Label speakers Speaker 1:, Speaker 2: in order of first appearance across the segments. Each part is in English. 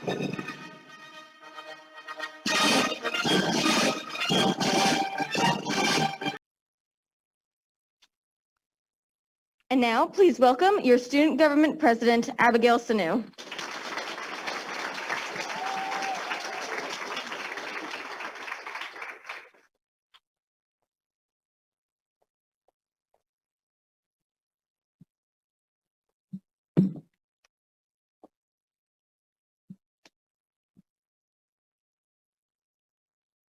Speaker 1: And now, please welcome your Student Government President, Abigail Sanu.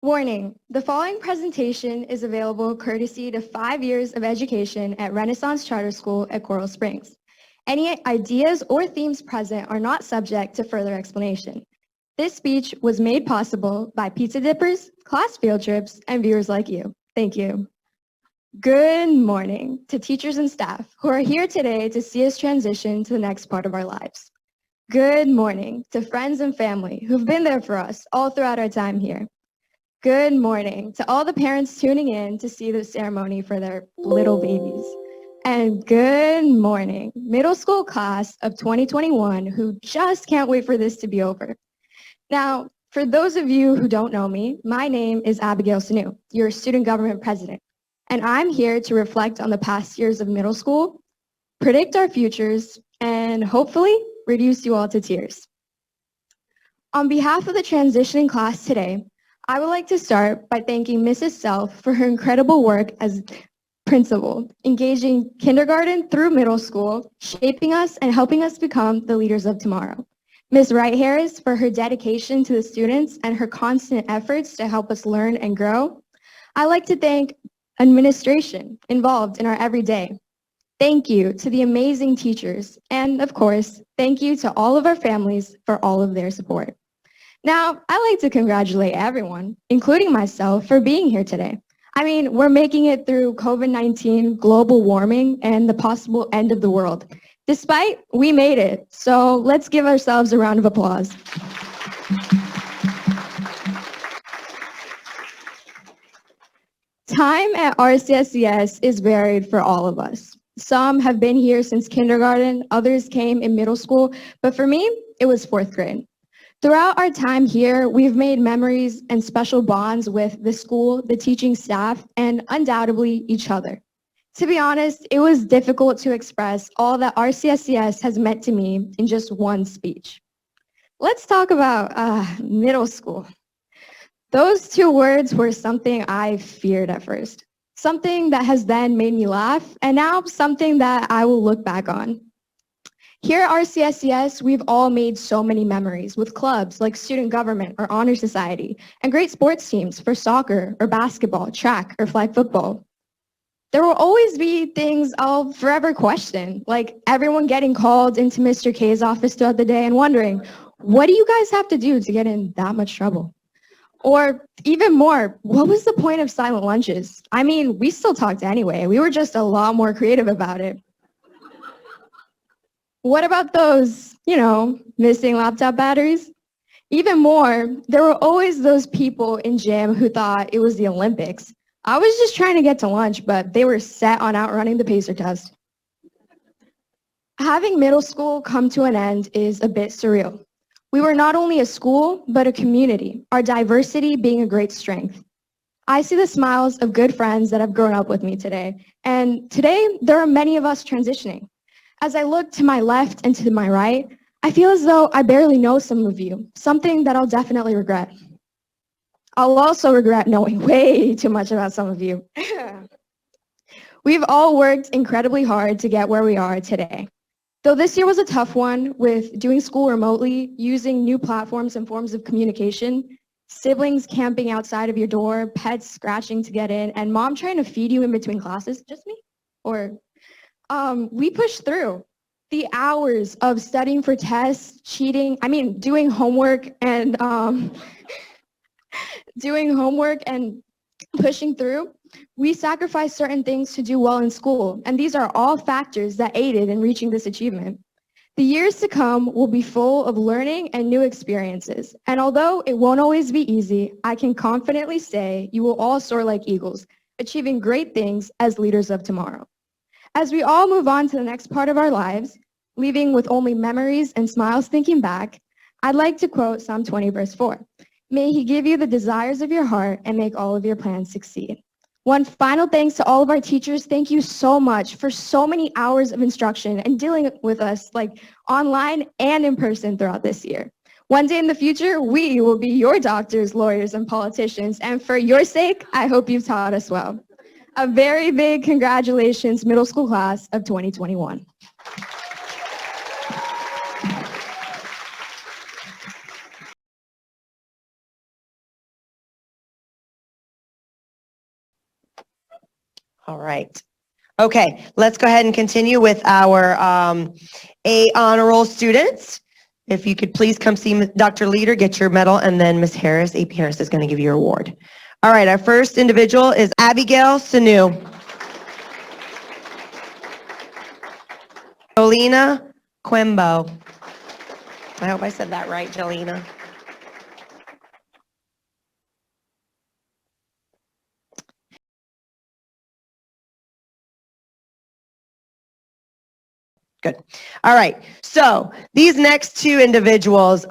Speaker 2: Warning, the following presentation is available courtesy to 5 years of education at Renaissance Charter School at Coral Springs. Any ideas or themes present are not subject to further explanation. This speech was made possible by pizza dippers, class field trips, and viewers like you. Thank you. Good morning to teachers and staff who are here today to see us transition to the next part of our lives. Good morning to friends and family who've been there for us all throughout our time here. Good morning to all the parents tuning in to see the ceremony for their little babies. And good morning, middle school class of 2021 who just can't wait for this to be over. Now, for those of you who don't know me, my name is Abigail Sanu, your student government president. And I'm here to reflect on the past years of middle school, predict our futures, and hopefully reduce you all to tears. On behalf of the transitioning class today, I would like to start by thanking Mrs. Self for her incredible work as principal, engaging kindergarten through middle school, shaping us and helping us become the leaders of tomorrow. Ms. Wright-Harris for her dedication to the students and her constant efforts to help us learn and grow. I'd like to thank administration involved in our everyday. Thank you to the amazing teachers, and of course, thank you to all of our families for all of their support. Now, I'd like to congratulate everyone, including myself, for being here today. I mean, we're making it through COVID-19, global warming, and the possible end of the world. Despite, we made it. So let's give ourselves a round of applause. Time at RCSCS is varied for all of us. Some have been here since kindergarten, others came in middle school, but for me, it was 4th grade. Throughout our time here, we've made memories and special bonds with the school, the teaching staff, and undoubtedly each other. To be honest, it was difficult to express all that RCSCS has meant to me in just one speech. Let's talk about middle school. Those 2 words were something I feared at first, something that has then made me laugh, and now something that I will look back on. Here at RCSCS, we've all made so many memories with clubs like student government or honor society, and great sports teams for soccer or basketball, track or flag football. There will always be things I'll forever question, like everyone getting called into Mr. K's office throughout the day and wondering, what do you guys have to do to get in that much trouble? Or even more, what was the point of silent lunches? I mean, we still talked anyway. We were just a lot more creative about it. What about those, missing laptop batteries? Even more, there were always those people in gym who thought it was the Olympics. I was just trying to get to lunch, but they were set on outrunning the pacer test. Having middle school come to an end is a bit surreal. We were not only a school, but a community, our diversity being a great strength. I see the smiles of good friends that have grown up with me today, and today there are many of us transitioning. As I look to my left and to my right, I feel as though I barely know some of you, something that I'll definitely regret. I'll also regret knowing way too much about some of you. We've all worked incredibly hard to get where we are today. Though this year was a tough one with doing school remotely, using new platforms and forms of communication, siblings camping outside of your door, pets scratching to get in, and mom trying to feed you in between classes. Just me? Or we pushed through the hours of studying for tests, doing homework and pushing through. We sacrificed certain things to do well in school, and these are all factors that aided in reaching this achievement. The years to come will be full of learning and new experiences, and although it won't always be easy, I can confidently say you will all soar like eagles, achieving great things as leaders of tomorrow. As we all move on to the next part of our lives, leaving with only memories and smiles thinking back, I'd like to quote Psalm 20, verse 4. May he give you the desires of your heart and make all of your plans succeed. One final thanks to all of our teachers. Thank you so much for so many hours of instruction and dealing with us like online and in person throughout this year. One day in the future, we will be your doctors, lawyers, and politicians. And for your sake, I hope you've taught us well. A very big congratulations, middle school class of 2021.
Speaker 3: All right. Okay, let's go ahead and continue with our A honor roll students. If you could please come see Dr. Leader, get your medal, and then Ms. Harris, AP Harris is going to give you your award. All right, our first individual is Abigail Sanu. Jolena Quimbo. I hope I said that right, Jolena. Good. All right. So these next two individuals,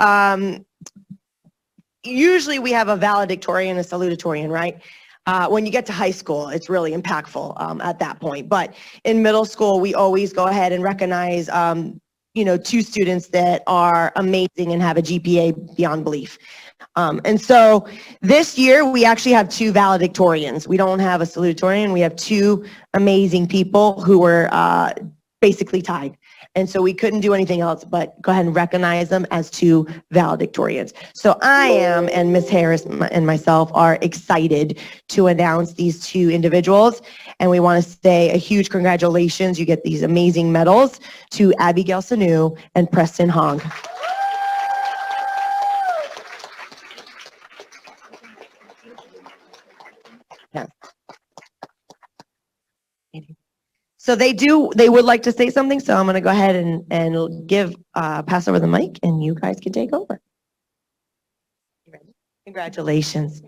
Speaker 3: usually we have a valedictorian and a salutatorian, right? When you get to high school, it's really impactful at that point. But in middle school, we always go ahead and recognize, two students that are amazing and have a GPA beyond belief. And so this year, we actually have two valedictorians. We don't have a salutatorian. We have two amazing people who were basically tied. And so we couldn't do anything else but go ahead and recognize them as two valedictorians. So I am, and Ms. Harris and myself are excited to announce these two individuals. And we want to say a huge congratulations. You get these amazing medals to Abigail Sanu and Preston Hong. Yeah. So they would like to say something, so I'm going to go ahead and pass over the mic, and you guys can take over. You ready? Congratulations.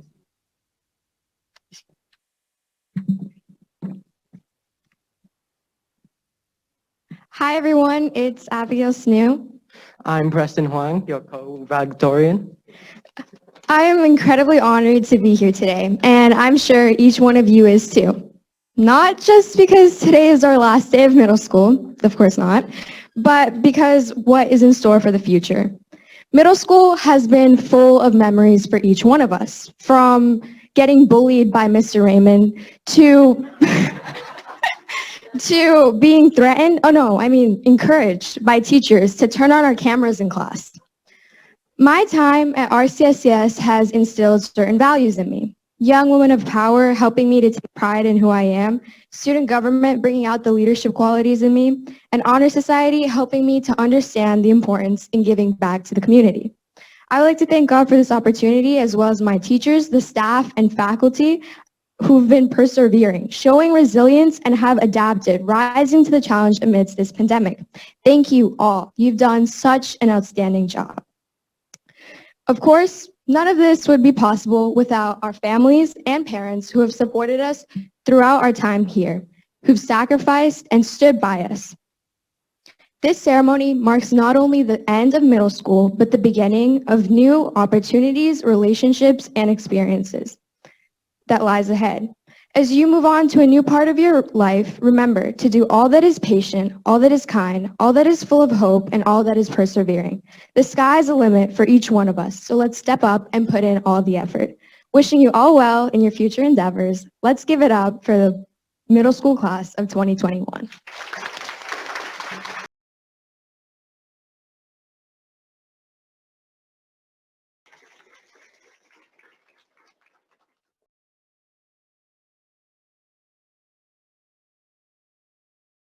Speaker 2: Hi, everyone. It's Abigail Sanu.
Speaker 4: I'm Preston Huang, your co-valedictorian.
Speaker 2: I am incredibly honored to be here today, and I'm sure each one of you is too. Not just because today is our last day of middle school, of course not, but because what is in store for the future. Middle school has been full of memories for each one of us, from getting bullied by Mr. Raymond to to being threatened, encouraged by teachers to turn on our cameras in class. My time at RCSCS has instilled certain values in me. Young women of power helping me to take pride in who I am, student government bringing out the leadership qualities in me, and honor society helping me to understand the importance in giving back to the community. I would like to thank God for this opportunity, as well as my teachers, the staff, and faculty who've been persevering, showing resilience, and have adapted, rising to the challenge amidst this pandemic. Thank you all. You've done such an outstanding job. Of course, none of this would be possible without our families and parents who have supported us throughout our time here, who've sacrificed and stood by us. This ceremony marks not only the end of middle school, but the beginning of new opportunities, relationships, and experiences that lies ahead. As you move on to a new part of your life, remember to do all that is patient, all that is kind, all that is full of hope, and all that is persevering. The sky is the limit for each one of us, so let's step up and put in all the effort. Wishing you all well in your future endeavors. Let's give it up for the middle school class of 2021.